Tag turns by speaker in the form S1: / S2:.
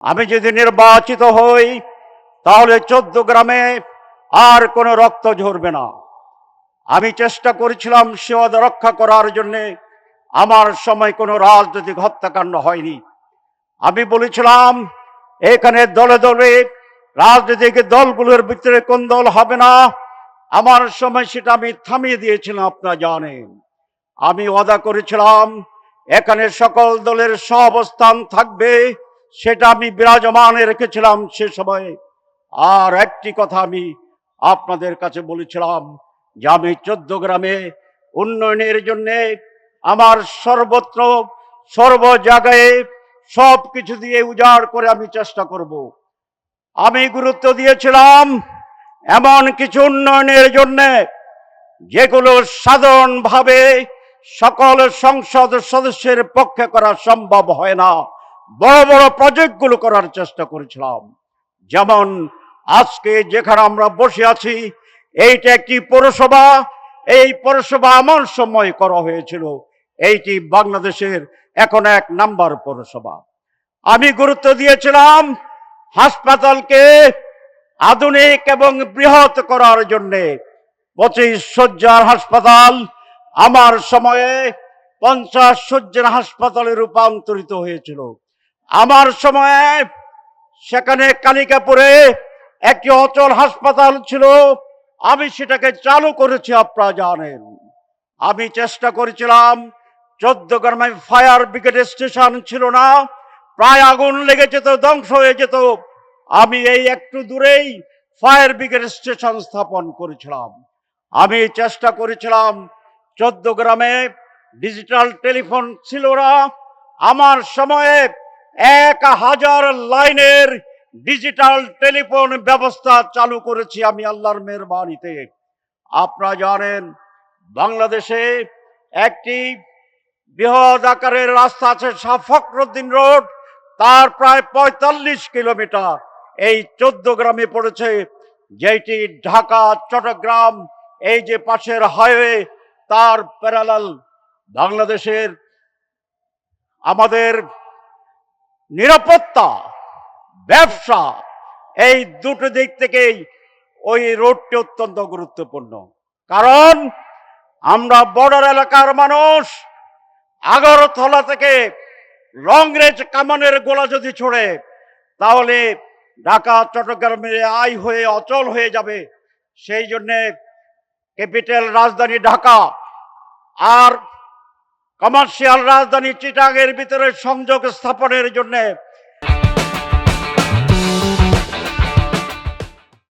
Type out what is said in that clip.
S1: আমি যদি নির্বাচিত হই তাহলে 14 গ্রামে আর কোনো রক্ত ঝরবে না। আমি চেষ্টা করেছিলাম সে ওয়াদা রক্ষা করার জন্য। আমার সময় কোনো রাজনৈতিক হত্যাকাণ্ড হয়নি। আমি বলেছিলাম এখানে দলে দলে রাজনৈতিক দলগুলোর ভিতরে কোন্দল হবে না। আমার সময় সেটা আমি থামিয়ে দিয়েছিলাম, আপনারা জানেন। আমি ওয়াদা করেছিলাম এখানে সকল দলের সহাবস্থান থাকবে, সেটা আমি বিরাজমান রেখেছিলাম সে সময়ে। আর একটি কথা আমি আপনাদের কাছে বলেছিলাম যে আমি 14 গ্রামে উন্নয়নের জন্য আমার সর্বত্র সর্ব জায়গায় সব কিছু দিয়ে উজাড় করে আমি চেষ্টা করব। আমি গুরুত্ব দিয়েছিলাম এমন কিছু উন্নয়নের জন্য যেগুলো সাধারণভাবে সকল সংসদ সদস্যের পক্ষে করা সম্ভব হয় না। বড় বড় প্রজেক্টগুলো করার চেষ্টা করেছিলাম। যেমন আজকে যেখানে আমরা বসে আছি, এইটা একটি পৌরসভা। এই পৌরসভা আমার সময় করা হয়েছিল। এইটি বাংলাদেশের এখন 1 নাম্বার পৌরসভা। আমি গুরুত্ব দিয়েছিলাম হাসপাতালকে আধুনিক এবং বৃহৎ করার জন্য। 25 শয্যার হাসপাতাল আমার সময়ে 50 শয্যার হাসপাতালে রূপান্তরিত হয়েছিল। আমার সময়ে সেখানে কালিকাপুরে একটি অচল হাসপাতাল ছিল, আমি সেটাকে চালু করেছি, আপনারা জানেন। আমি চেষ্টা করেছিলাম 14 গ্রামে ফায়ার ব্রিগেড স্টেশন ছিল না, প্রায় আগুন লেগে যেত, ধ্বংস হয়ে যেত। আমি এই একটু দূরেই ফায়ার ব্রিগেড স্টেশন স্থাপন করেছিলাম। আমি চেষ্টা করেছিলাম 14 গ্রামে ডিজিটাল টেলিফোন ছিল না। আমার সময়ে 1000 লাইনের ডিজিটাল টেলিফোন ব্যবস্থা চালু করেছি আমি আল্লাহর মেহেরবানিতে। আপনারা জানেন বাংলাদেশে একটি বৃহৎ আকারের রাস্তা আছে শাহ ফখরুদ্দিন রোড, তার প্রায় 45 কিলোমিটার এই 14 গ্রামে পড়েছে, যেটি ঢাকা চট্টগ্রাম এই যে পাশের হাইওয়ে তার প্যারালাল। বাংলাদেশের আমাদের নিরাপত্তা, ব্যবসা, এই দুটো দিক থেকেই ওই রোডটি অত্যন্ত গুরুত্বপূর্ণ। কারণ আমরা বর্ডার এলাকার মানুষ। আগরতলা থেকে লং রেঞ্জ কামানের গোলা যদি ছোড়ে তাহলে ঢাকা চট্টগ্রামের আয় হয়ে অচল হয়ে যাবে। সেই জন্যে ক্যাপিটাল রাজধানী ঢাকা আর কমার্শিয়াল রাজধানী চিটাগের ভিতরে সংযোগ স্থাপনের জন্য